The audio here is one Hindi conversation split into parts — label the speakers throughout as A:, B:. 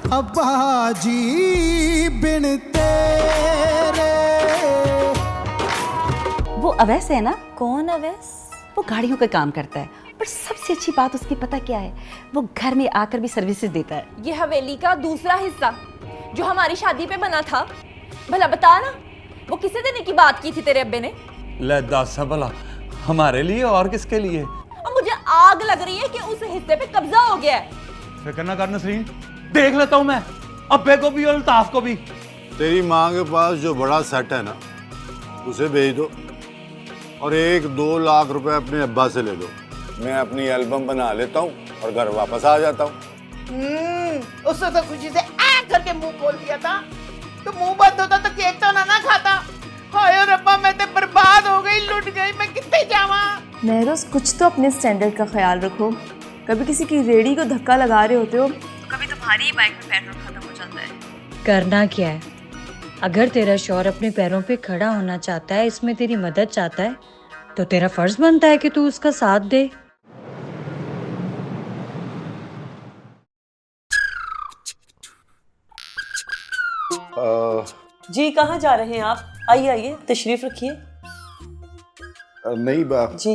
A: अब्बा जी बिन तेरे।
B: वो अवैस है ना? कौन अवैस? वो गाड़ियों का काम करता है, पर सबसे अच्छी बात उसकी पता क्या है? वो घर में आकर भी सर्विसेज देता है।
C: ये हवेली का दूसरा हिस्सा जो हमारी शादी पे बना था, भला बता ना वो किसे देने की बात की थी तेरे अब्बे ने?
D: ले दस भला, हमारे लिए और किसके लिए?
C: अब मुझे आग लग रही है कि उस हिस्से पे कब्जा हो गया है।
D: फिक्र ना कर नसरीन, देख लेता हूँ मैं अब्बे को भी और अल्ताफ को भी।
E: तेरी माँ के पास जो बड़ा सेट है ना, उसे भेज दो और 1-2 लाख रुपए अपने अब्बा से ले लो। मैं अपनी एल्बम बना लेता हूँ और घर वापस आ जाता हूँ।
F: उसने तो खुशी से आ करके मुंह खोल दिया था, तो मुंह बंद होता तो केक तो ना खाता। हाय रब्बा, मैं तो बर्बाद हो गई, लुट गई, मैं कितने जावा।
G: महरोज, कुछ तो अपने स्टैंडर्ड का ख्याल रखो। कभी किसी की रेडी को धक्का लगा रहे होते हो, कभी तुम्हारी ही बाइक में पेट्रोल खत्म हो जाता है।
H: करना क्या है? अगर तेरा शौहर अपने पैरों पे खड़ा होना चाहता है, इसमें तेरी मदद चाहता है, तो तेरा फर्ज बनता है कि तू उसका साथ दे।
I: जी कहाँ जा रहे हैं आप? आइए आइए, तशरीफ रखिए।
E: नहीं बाप
I: जी,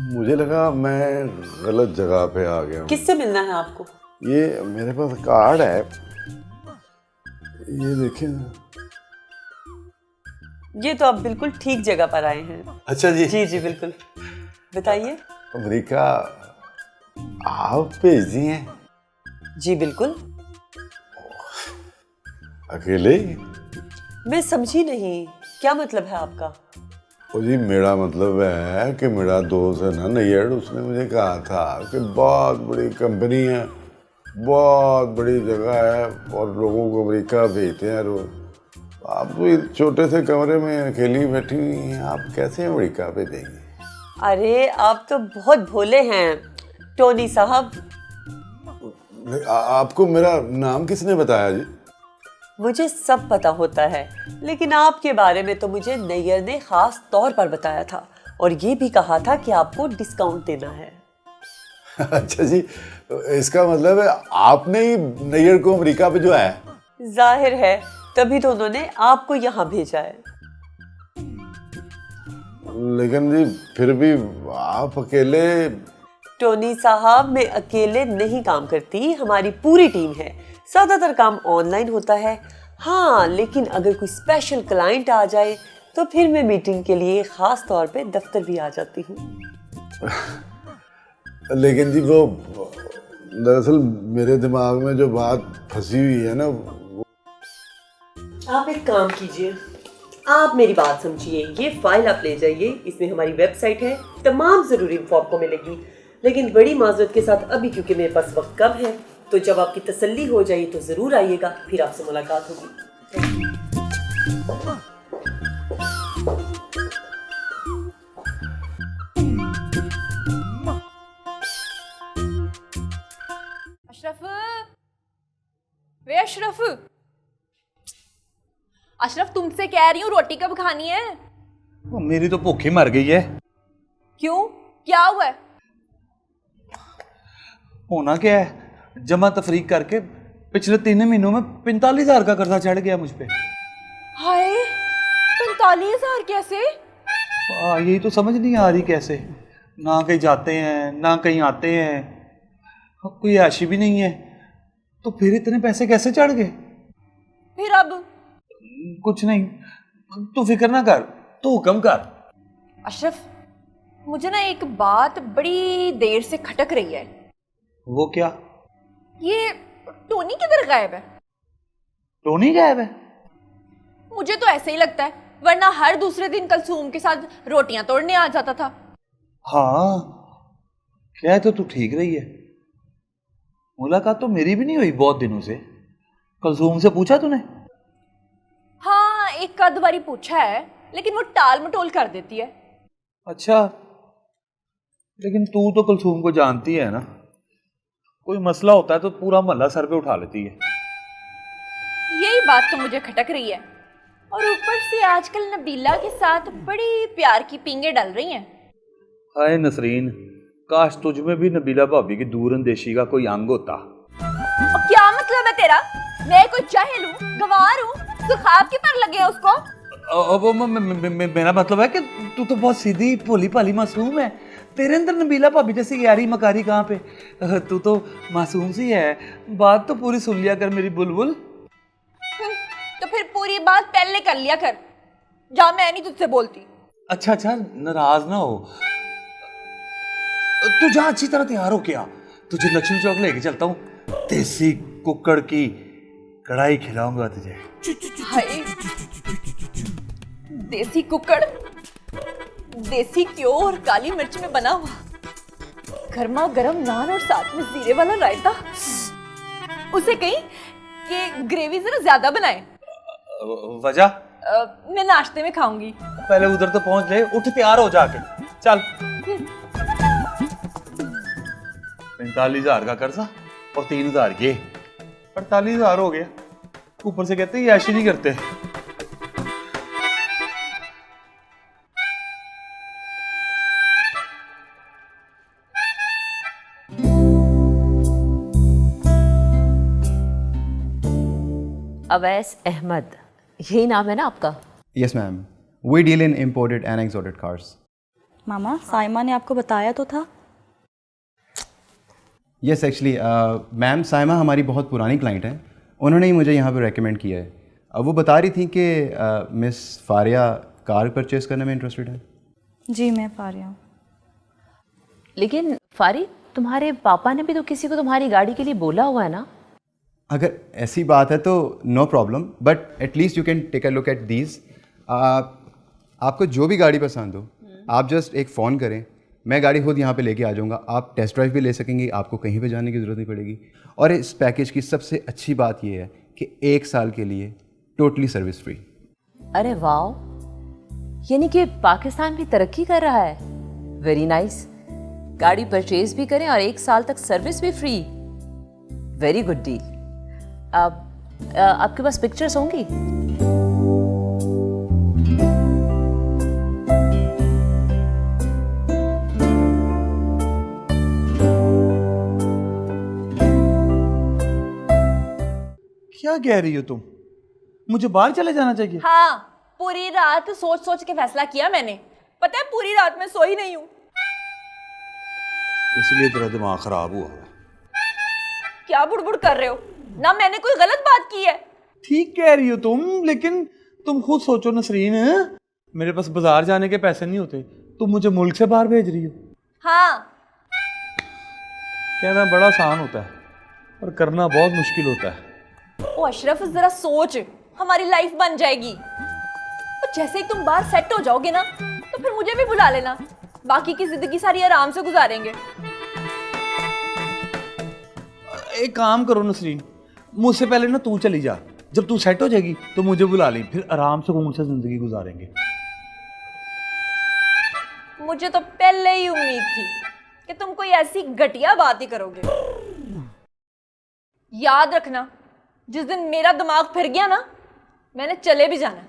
E: मुझे लगा मैं गलत जगह पे आ गया हूँ।
I: किससे मिलना है आपको?
E: ये मेरे पास कार्ड है, ये देखिए।
I: ये तो आप बिल्कुल ठीक जगह पर आए हैं।
E: अच्छा जी।
I: जी जी बिल्कुल, बताइए।
E: अमेरिका आप भेज दिए हैं?
I: जी बिल्कुल।
E: अकेले?
I: मैं समझी नहीं, क्या मतलब है आपका?
E: ओ जी, मेरा मतलब है कि मेरा दोस्त है ना नैयर, उसने मुझे कहा था कि बहुत बड़ी कंपनी है, बहुत बड़ी जगह है और लोगों को अमेरिका भेजते हैं रोज। आप तो इस छोटे से कमरे में अकेली बैठी हुई हैं, आप कैसे अमेरिका भेजेंगे?
I: अरे आप तो बहुत भोले हैं टोनी साहब।
E: आपको मेरा नाम किसने बताया जी?
I: मुझे सब पता होता है, लेकिन आपके बारे में तो मुझे नैयर ने खास तौर पर बताया था और ये भी कहा था कि आपको डिस्काउंट देना है।
E: अच्छा जी, इसका मतलब है आपने ही नैयर को अमेरिका पे जो है?
I: जाहिर है, तभी तो उन्होंने आपको यहाँ भेजा है।
E: लेकिन जी फिर भी आप अकेले।
I: टोनी साहब, मैं अकेले नहीं काम करती, हमारी पूरी टीम है। ज्यादातर काम ऑनलाइन होता है। हाँ, लेकिन अगर कोई स्पेशल क्लाइंट आ जाए तो फिर मैं मीटिंग के लिए खास तौर पे दफ्तर भी आ जाती हूँ।
E: लेकिन जी वो दरअसल मेरे दिमाग में जो बात फंसी हुई है ना,
I: आप एक काम कीजिए, आप मेरी बात समझिए। ये फाइल आप ले जाइए, इसमें हमारी वेबसाइट है, तमाम जरूरी इन्फो आपको मिलेगी। लेकिन बड़ी माजरत के साथ अभी क्योंकि मेरे पास वक्त कम है, तो जब आपकी तसल्ली हो जाए तो जरूर आइएगा, फिर आपसे मुलाकात होगी।
C: अशरफ, वे अशरफ, अशरफ तुमसे कह रही हूँ रोटी कब खानी है?
D: मेरी तो भूख ही मर गई है।
C: क्यों, क्या हुआ है?
D: होना क्या है, जमा तफरीक करके पिछले 3 महीनों में 45,000 का कर्जा चढ़ गया मुझ पे।
C: हाय, 45,000 कैसे?
D: यही तो समझ नहीं आ रही कैसे। ना कहीं जाते हैं ना कहीं आते हैं, कोई ऐशी भी नहीं है, तो फिर इतने पैसे कैसे चढ़ गए?
C: फिर अब?
D: कुछ नहीं, तू फिक्र ना कर, तू हुक्म कर।
C: अशरफ, मुझे ना एक बात बड़ी देर से खटक रही है।
D: वो क्या?
C: ये टोनी किधर गायब है?
D: टोनी गायब है?
C: मुझे तो ऐसे ही लगता है, वरना हर दूसरे दिन कलसूम के साथ रोटियां तोड़ने आ जाता था।
D: हाँ, क्या तो तू ठीक रही है। मुलाकात तो मेरी भी नहीं हुई बहुत दिनों से। कलसूम से पूछा तूने?
C: हाँ, एक आध बारी पूछा है, लेकिन वो टाल मटोल कर देती है।
D: अच्छा, लेकिन तू तो कलसूम को जानती है ना, कोई मसला होता है तो पूरा मोहल्ला सर पे उठा लेती है।
C: यही बात तो मुझे खटक रही है, और ऊपर से आजकल नबीला के साथ बड़ी प्यार की पींगे डल रही हैं।
D: हाय नसरीन, काश तुझ में भी नबीला भाभी की दूर अंदेशी का कोई अंग होता।
C: और क्या मतलब है तेरा? मैं कोई जाहिल हूँ, गंवार हूँ, तो ख्वाब के पर लगे है उसको?
D: मेरा मतलब है कि तू तो बहुत सीधी भोली भाली मासूम है। तेरे अंदर नबीला भाभी जैसी यारी मकारी कहाँ पे? तू तो मासूम सी है। बात तो पूरी सुन लिया कर मेरी बुलबुल।
C: तो फिर पूरी बात पहले कर लिया कर। जा, मैं नहीं तुझसे बोलती।
D: अच्छा, नाराज ना हो। तू जा, अच्छी तरह तैयार हो क्या? तुझे लक्ष्मी चौक लेके चलता हूँ, देसी कुक्कड़ की कढ़ाई खिलाऊंगा तुझे।
C: हाय, देसी कुकड़, देसी घ्यो और काली मिर्च में बना हुआ गर्मा गर्म नान और साथ में जीरे वाला रायता। उसे कहीं कि ग्रेवी जरा ज्यादा बनाए।
D: वजह?
C: मैं नाश्ते में खाऊंगी।
D: पहले उधर तो पहुंच ले, उठ तैयार हो जाके चल। 45,000 का कर्जा और 3,000 ये 48,000 हो गया। ऊपर से कहते हैं ऐशी नहीं करते।
I: अवैस अहमद, यही नाम है ना आपका?
J: Yes ma'am, we deal in imported and exported cars.
G: मामा, साइमा ने आपको बताया तो था।
J: यस एक्चुअली मैम, साइमा हमारी बहुत पुरानी क्लाइंट है, उन्होंने ही मुझे यहाँ पे रेकमेंड किया है। वो बता रही थी कि मिस फारिया कार परचेज़ करने में इंटरेस्टेड है।
G: जी, मैं फारिया हूँ।
I: लेकिन फारी, तुम्हारे पापा ने भी तो किसी को तुम्हारी गाड़ी के लिए बोला हुआ है ना?
J: अगर ऐसी बात है तो no problem, but at least you can take a look at these. आपको जो भी गाड़ी पसंद हो, आप जस्ट एक फ़ोन करें, मैं गाड़ी खुद यहाँ पे लेके आ जाऊँगा। आप टेस्ट ड्राइव भी ले सकेंगी, आपको कहीं पे जाने की ज़रूरत नहीं पड़ेगी। और इस पैकेज की सबसे अच्छी बात यह है कि 1 साल के लिए टोटली सर्विस फ्री।
I: अरे वाह, यानी कि पाकिस्तान भी तरक्की कर रहा है। Very nice. गाड़ी परचेज भी करें और 1 साल तक सर्विस भी फ्री। Very good deal. आपके पास पिक्चर्स होंगी?
D: क्या कह रही हो तुम? मुझे बाहर चले जाना चाहिए?
C: हाँ, पूरी रात सोच सोच के फैसला किया मैंने। पता है, पूरी रात मैं सोई नहीं हूँ।
D: इसलिए तेरा दिमाग खराब हुआ है।
C: क्या बुड़बुड़ कर रहे हो? ना मैंने कोई गलत बात की है।
D: ठीक कह रही हो तुम, लेकिन तुम खुद सोचो नसरीन, मेरे पास बाजार जाने के पैसे नहीं होते, तुम मुझे मुल्क से बाहर भेज रही हो।
C: हाँ,
D: कहना बड़ा आसान होता है और करना बहुत मुश्किल होता है।
C: ओ अशरफ, जरा सोच, हमारी लाइफ बन जाएगी। और जैसे ही तुम बाहर सेट हो जाओगे ना, तो फिर मुझे भी बुला लेना। बाकी की जिंदगी सारी आराम से गुजारेंगे।
D: एक काम करो नसरीन, मुझसे पहले ना तू चली जा। जब तू सेट हो जाएगी तो मुझे बुला ली, फिर आराम से घूम से जिंदगी गुजारेंगे।
C: मुझे तो पहले ही उम्मीद थी कि तुम कोई ऐसी घटिया बात ही करोगे। याद रखना, जिस दिन मेरा दिमाग फिर गया ना, मैंने चले भी जाना।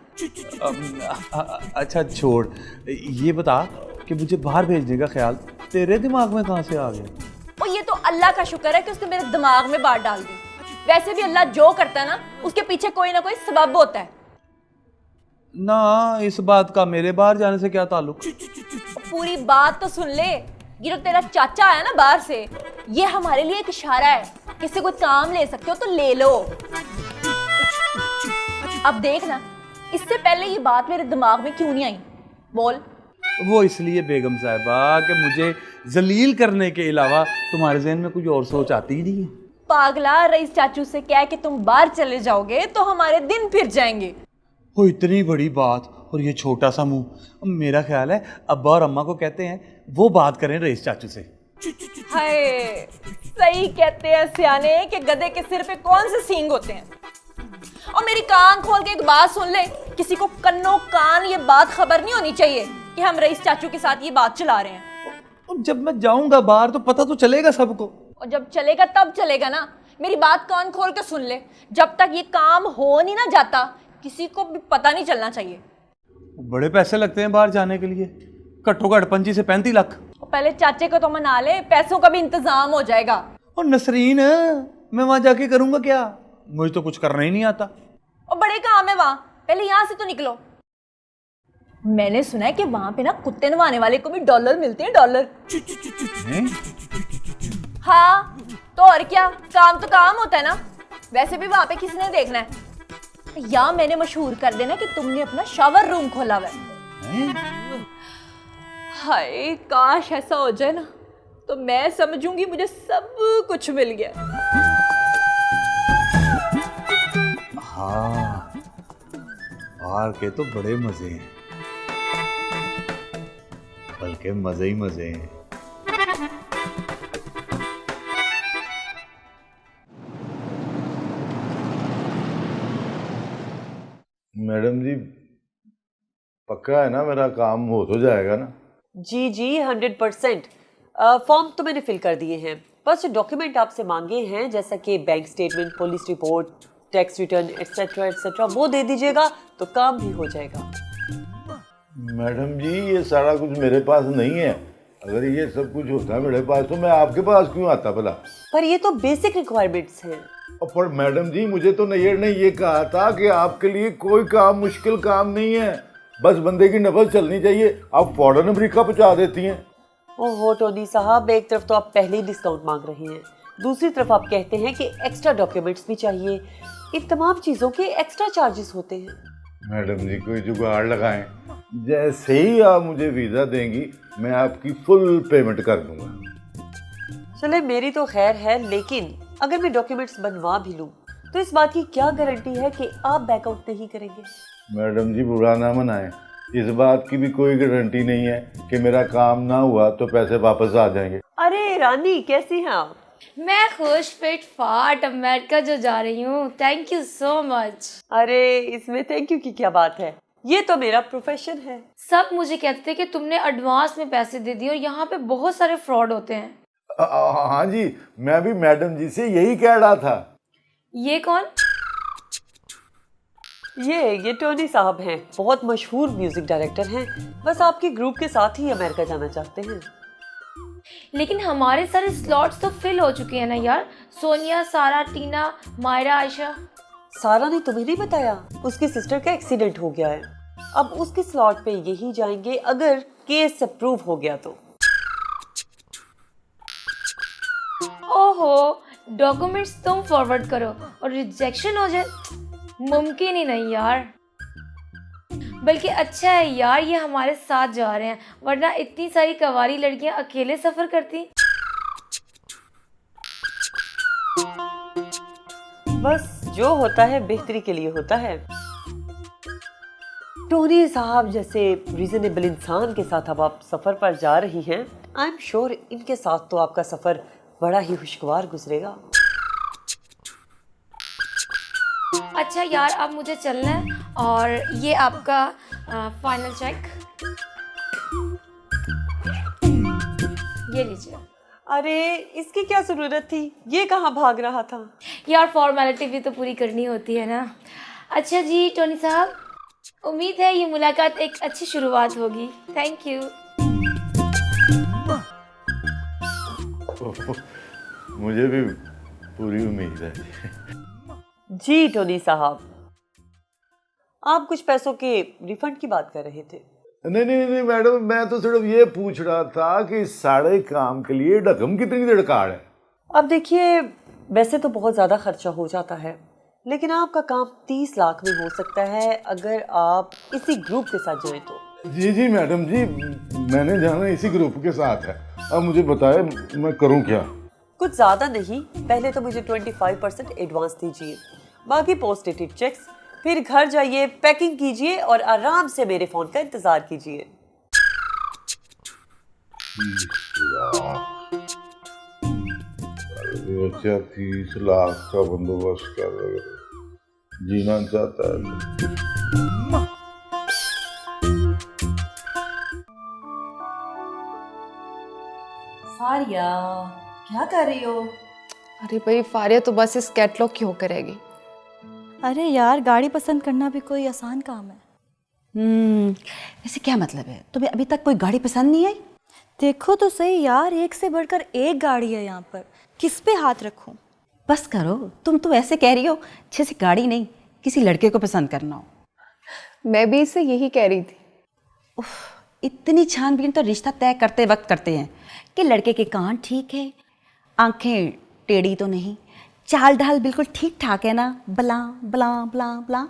D: अच्छा छोड़, ये बता कि मुझे बाहर भेजने का ख्याल तेरे दिमाग में कहाँ से आ गया?
C: और ये तो अल्लाह का शुक्र है कि उसने मेरे दिमाग में बात डाल दी। वैसे भी अल्लाह जो करता है ना, उसके पीछे कोई ना कोई सबब होता है
D: ना। इस बात का मेरे बाहर जाने से क्या ताल्लुक?
C: पूरी बात तो सुन ले। ये जो तेरा चाचा आया ना बाहर से, ये हमारे लिए एक इशारा है। किसी कोई काम ले सकते हो तो ले लो। अब देखना, इससे पहले ये बात मेरे दिमाग में क्यों नहीं आई? बोल।
D: वो इसलिए बेगम साहिबा कि मुझे जलील करने के अलावा तुम्हारे ज़हन में कुछ और सोच आती ही नहीं है।
C: पागला, रईस चाचू से कह के तुम बाहर चले जाओगे तो हमारे दिन फिर जाएंगे।
D: वो इतनी बड़ी बात और ये छोटा सा मुंह। मेरा ख्याल है अब्बा और अम्मा को कहते हैं वो बात करें रईस चाचू से।
C: हाय, सही कहते हैं सियाने कि गधे के सिर पे कौन से सींग होते हैं। और मेरी कान खोल के एक बात सुन ले, किसी को कन्नो कान ये बात खबर नहीं होनी चाहिए कि हम रईस चाचू के साथ ये बात चला रहे हैं।
D: जब मैं जाऊंगा बाहर तो पता तो चलेगा सबको।
C: और जब चलेगा तब चलेगा ना। मेरी बात कान खोल के सुन ले, जब तक ये काम हो नहीं ना जाता, किसी को भी पता नहीं चलना चाहिए।
D: बड़े पैसे लगते हैं बाहर जाने के लिए, घट्टो घट्ट 25 से 35 लाख।
C: पहले चाचे को तो मना ले, पैसों का भी इंतजाम हो जाएगा।
D: और नसरीन, मैं वहां जाके करूंगा क्या? मुझे तो कुछ करना ही नहीं आता।
C: और बड़े काम है वहां, पहले यहाँ से तो निकलो। मैंने सुना है कि वहां पे ना कुत्ते नवाने वाले को भी डॉलर मिलते हैं, डॉलर। हाँ तो और क्या, काम तो काम होता है ना। वैसे भी वहां पे किसी ने देखना है, या मैंने मशहूर कर देना कि तुमने अपना शावर रूम खोला हुआ है। हाय काश ऐसा हो जाए ना, तो मैं समझूंगी मुझे सब कुछ मिल गया।
D: हाँ, बाहर के तो बड़े मजे हैं, बल्कि मजे ही मजे हैं।
E: मैडम जी, पक्का है ना मेरा काम हो तो जाएगा ना?
I: जी जी 100%। फॉर्म तो मैंने फिल कर दिए हैं, बस जो डॉक्यूमेंट आपसे मांगे हैं जैसा कि bank statement, police report, tax return etcetera वो दे दीजिएगा तो काम भी हो जाएगा।
E: मैडम जी, ये सारा कुछ मेरे पास नहीं है। अगर ये सब कुछ होता मेरे पास तो मैं आपके पास क्यों आता भला?
I: पर ये तो बेसिक रिक्वायरमेंट्स हैं।
E: पर मैडम जी, मुझे तो नैयर ने ये कहा था कि आपके लिए कोई काम मुश्किल काम नहीं है, बस बंदे की नफल चलनी चाहिए। आप फौरन अमेरिका पहुंचा देती हैं।
I: ओहो टोनी साहब, एक तरफ तो आप पहले ही डिस्काउंट मांग रहे हैं, दूसरी तरफ आप कहते हैं कि एक्स्ट्रा डॉक्यूमेंट्स भी चाहिए। इन तमाम चीज़ों के एक्स्ट्रा चार्जेस होते हैं।
E: मैडम जी, कोई जुगाड़ लगाएं। जैसे ही आप मुझे वीज़ा देंगी मैं आपकी फुल पेमेंट कर दूंगा।
I: चले, मेरी तो खैर है, लेकिन अगर मैं डॉक्यूमेंट्स बनवा भी लूँ तो इस बात की क्या गारंटी है कि आप बैकआउट नहीं करेंगे?
E: मैडम जी, बुरा ना मनाएं, इस बात की भी कोई गारंटी नहीं है कि मेरा काम ना हुआ तो पैसे वापस आ जाएंगे।
I: अरे रानी, कैसी हैं आप?
G: मैं खुश फिट फाट अमेरिका जो जा रही हूँ। Thank you so much.
I: अरे इसमें थैंक यू की क्या बात है, ये तो मेरा प्रोफेशन है।
G: सब मुझे कहते थे कि तुमने एडवांस में पैसे दे दिए और यहाँ पे बहुत सारे फ्रॉड होते हैं।
E: हाँ जी, मैं भी मैडम जी से यही कह रहा था।
G: ये कौन?
I: ये टोनी साहब हैं, बहुत मशहूर म्यूजिक डायरेक्टर हैं, बस आपके ग्रुप के साथ ही अमेरिका जाना चाहते हैं।
G: लेकिन हमारे सारे स्लॉट्स तो फिल हो चुके हैं ना यार। सोनिया, सारा, टीना, मायरा, आयशा।
I: सारा ने तुम्हें नहीं बताया, उसकी सिस्टर का एक्सीडेंट हो गया है। अब उसके स्लॉट पे यही जाएंगे अगर केस अप्रूव हो गया तो।
G: ओहो, डॉक्यूमेंट्स तुम फॉरवर्ड करो और रिजेक्शन हो जाए, मुमकिन ही नहीं यार। बल्कि अच्छा है यार ये हमारे साथ जा रहे हैं, वरना इतनी सारी कवारी लड़कियां अकेले सफर करती।
I: बस जो होता है बेहतरी के लिए होता है। टोनी साहब जैसे रीजनेबल इंसान के साथ अब आप सफर पर जा रही हैं, आई एम श्योर इनके साथ तो आपका सफर बड़ा ही खुशगवार गुजरेगा।
G: अच्छा यार, अब मुझे चलना है और ये आपका फाइनल चेक, ये लीजिए।
I: अरे इसकी क्या जरूरत थी, ये कहाँ भाग रहा था?
G: यार फॉर्मेलिटी भी तो पूरी करनी होती है ना। अच्छा जी टोनी साहब, उम्मीद है ये मुलाकात एक अच्छी शुरुआत होगी। Thank you.
E: मुझे भी पूरी उम्मीद है।
I: जी टोनी साहब, आप कुछ पैसों के रिफंड की बात कर रहे थे।
E: नहीं मैडम, मैं तो सिर्फ ये पूछ रहा था कि इस सारे काम के लिए रकम कितनी दरकार है?
I: अब देखिए, वैसे तो बहुत ज़्यादा खर्चा हो जाता है, लेकिन आपका काम 30 लाख में हो सकता है अगर आप इसी ग्रुप के साथ जाएं तो।
E: जी मैडम जी, मैंने जाना इसी ग्रुप के साथ है। अब मुझे बताए मैं करूं क्या?
I: कुछ ज़्यादा नहीं, पहले तो मुझे 25% एडवांस दीजिए, बाकी पोस्ट डेटेड चेक्स। फिर घर जाइए, पैकिंग कीजिए और आराम से मेरे फ़ोन का इंतज़ार कीजिए।
E: बच्चा 30 लाख का बंदोबस्त कर रहे, जीना चाहता है।
B: फारिया, क्या कर रही हो?
K: अरे भाई फारिया तो बस इस कैटलॉग की होकर रहेगी।
B: अरे यार, गाड़ी पसंद करना भी कोई आसान काम है। वैसे क्या मतलब है, तुम्हें अभी तक कोई गाड़ी पसंद नहीं आई?
L: देखो तो सही यार, एक से बढ़कर एक गाड़ी है यहाँ पर, किस पे हाथ रखूं?
B: बस करो, तुम तो ऐसे कह रही हो जैसे गाड़ी नहीं किसी लड़के को पसंद करना हो।
K: मैं भी इससे यही कह रही थी।
B: उफ, इतनी छानबीन तो रिश्ता तय करते वक्त करते हैं कि लड़के के कान ठीक है, आंखें टेढ़ी तो नहीं, चाल ढाल बिल्कुल ठीक ठाक है ना, बला बला बला बला।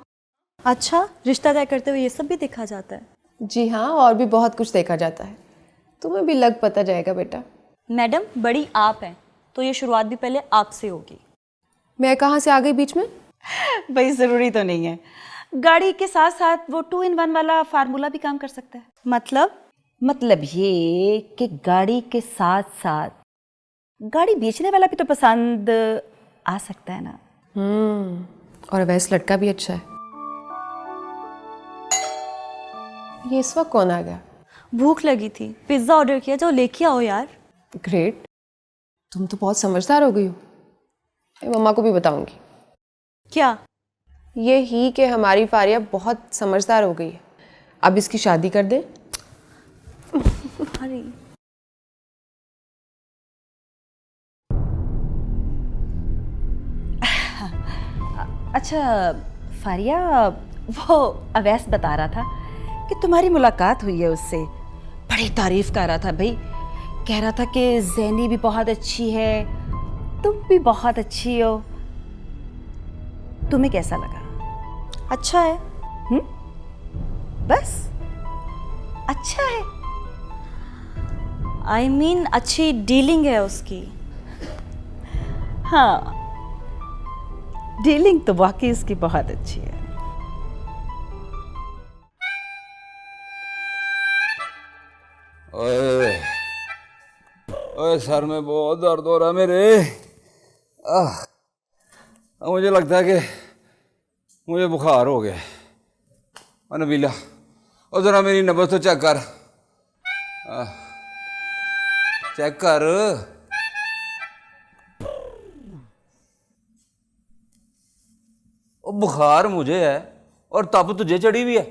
L: अच्छा, रिश्ता तय करते हुए ये सब भी देखा जाता है?
K: जी हाँ, और भी बहुत कुछ देखा जाता है। तुम्हें भी लग पता जाएगा बेटा।
L: मैडम, बड़ी आप हैं तो ये शुरुआत भी पहले आपसे होगी।
K: मैं कहाँ से आ गई बीच में?
B: भाई ज़रूरी तो नहीं है, गाड़ी के साथ साथ वो 2 in 1 वाला फार्मूला भी काम कर सकता है। मतलब ये कि गाड़ी के साथ साथ गाड़ी बेचने वाला भी तो पसंद आ सकता है ना।
K: और वैसे लड़का भी अच्छा है। ये इस वक्त कौन आ गया?
L: भूख लगी थी, पिज्ज़ा ऑर्डर किया, जाओ लेके आओ यार।
K: ग्रेट, तुम तो बहुत समझदार हो गई हो। मैं मम्मा को भी बताऊंगी।
L: क्या?
K: ये ही कि हमारी फारिया बहुत समझदार हो गई है, अब इसकी शादी कर दे।
L: अरे
B: अच्छा फारिया, वो अवैस बता रहा था कि तुम्हारी मुलाकात हुई है उससे, बड़ी तारीफ कर रहा था भाई, कह रहा था कि ज़ैनी भी बहुत अच्छी है, तुम भी बहुत अच्छी हो। तुम्हें कैसा लगा?
L: अच्छा है।
B: बस अच्छा है?
L: I mean, अच्छी डीलिंग है उसकी।
B: हाँ, डीलिंग तो वाकई उसकी बहुत अच्छी है।
D: ओए ओए, सर में बहुत दर्द हो रहा है मेरे। मुझे लगता है कि मुझे बुखार हो गया। नबीला, और जरा मेरी नब्ज तो चेक कर, चेक कर। ओ, बुखार मुझे है और तब तुझे चढ़ी हुई है।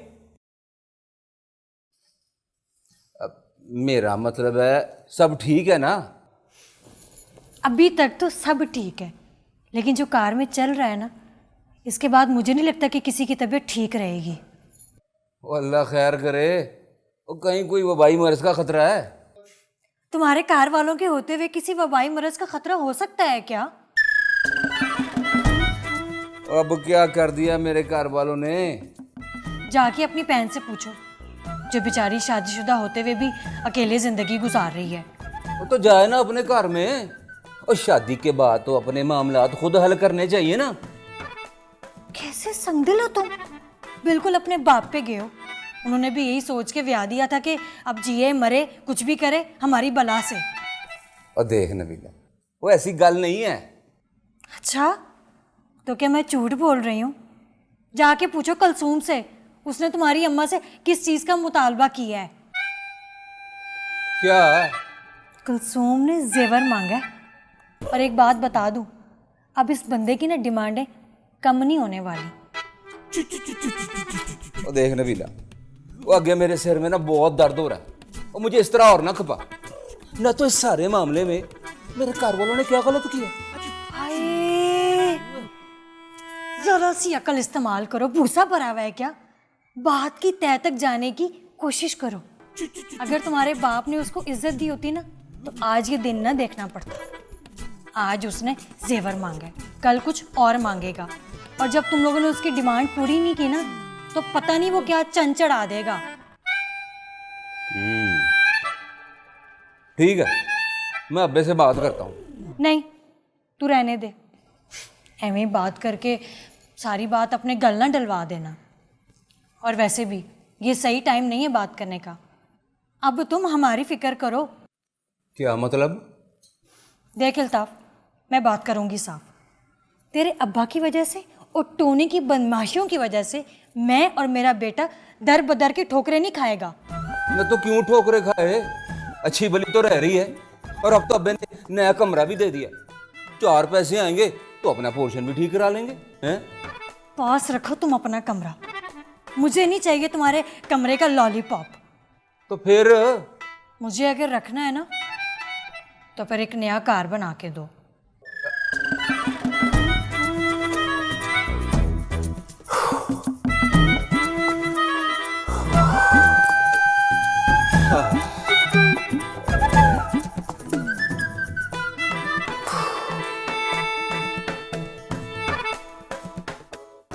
D: मेरा मतलब है सब ठीक है ना?
H: अभी तक तो सब ठीक है, लेकिन जो कार में चल रहा है ना, इसके बाद मुझे नहीं लगता कि किसी की तबीयत ठीक रहेगी।
D: ओ अल्लाह खैर करे, ओ कहीं कोई वबाई मर्ज का खतरा है?
H: तुम्हारे कार वालों के होते हुए किसी वबाई मर्ज का खतरा हो सकता है क्या?
D: अब क्या कर दिया मेरे कार वालों ने?
H: जाके अपनी बहन से पूछो, जो बेचारी शादीशुदा होते हुए भी अकेले जिंदगी गुजार रही है।
D: वो तो जाए ना अपने घर में, और शादी के बाद तो अपने मामलात खुद हल करने चाहिए ना।
H: कैसे संगदिल हो तुम, बिल्कुल अपने बाप पे गए हो। उन्होंने भी यही सोच के ब्याह दिया था कि अब जिए मरे कुछ भी करे हमारी बला से।
D: और देख नबीला, वो ऐसी गल नहीं है।
H: अच्छा, तो क्या मैं झूठ बोल रही हूँ? जाके पूछो कलसूम से, उसने तुम्हारी अम्मा से किस चीज़ का मुतालबा किया है।
D: क्या?
H: कुलसूम ने जेवर मांगा है। और एक बात बता दूं, अब इस बंदे की ना डिमांडें कम नहीं होने वाली।
D: और देख नबीला, वो आगे मेरे सिर में ना बहुत दर्द हो रहा है, और मुझे इस तरह और ना खपा ना। तो इस सारे मामले में मेरे घर वालों ने क्या गलत किया?
H: हाय, जरा सी अकल इस्तेमाल करो, भूसा भरा हुआ है क्या? बात की तह तक जाने की कोशिश करो। अगर तुम्हारे बाप ने उसको इज्जत दी होती ना, तो आज ये दिन ना देखना पड़ता। आज उसने जेवर मांगा है, कल कुछ और मांगेगा, और जब तुम लोगों ने उसकी डिमांड पूरी नहीं की ना, तो पता नहीं वो क्या चंद चढ़ा देगा।
D: ठीक है, मैं अब्बे से बात करता हूँ।
H: नहीं, तू रहने दे, ऐਵੇਂ ही बात करके सारी बात अपने गल ना डलवा देना। और वैसे भी ये सही टाइम नहीं है बात करने का। अब तुम हमारी फिक्र करो।
D: क्या मतलब?
H: देख अल्ताफ, मैं बात करूंगी साफ। तेरे अब्बा की वजह से और टोनी की बदमाशियों की वजह से मैं और मेरा बेटा दर बदर के ठोकरे नहीं खाएगा।
D: मैं तो क्यों ठोकरे खाए, अच्छी भली तो रह रही है, और अब तो अब्बे ने नया कमरा भी दे दिया। 4 पैसे आएंगे तो अपना पोर्शन भी ठीक करा लेंगे हैं?
H: पास रखो तुम अपना कमरा, मुझे नहीं चाहिए तुम्हारे कमरे का लॉलीपॉप।
D: तो फिर
H: मुझे अगर रखना है ना, तो फिर एक नया कार बना के दो।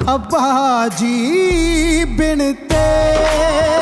A: अब्बा जी बिन तेरे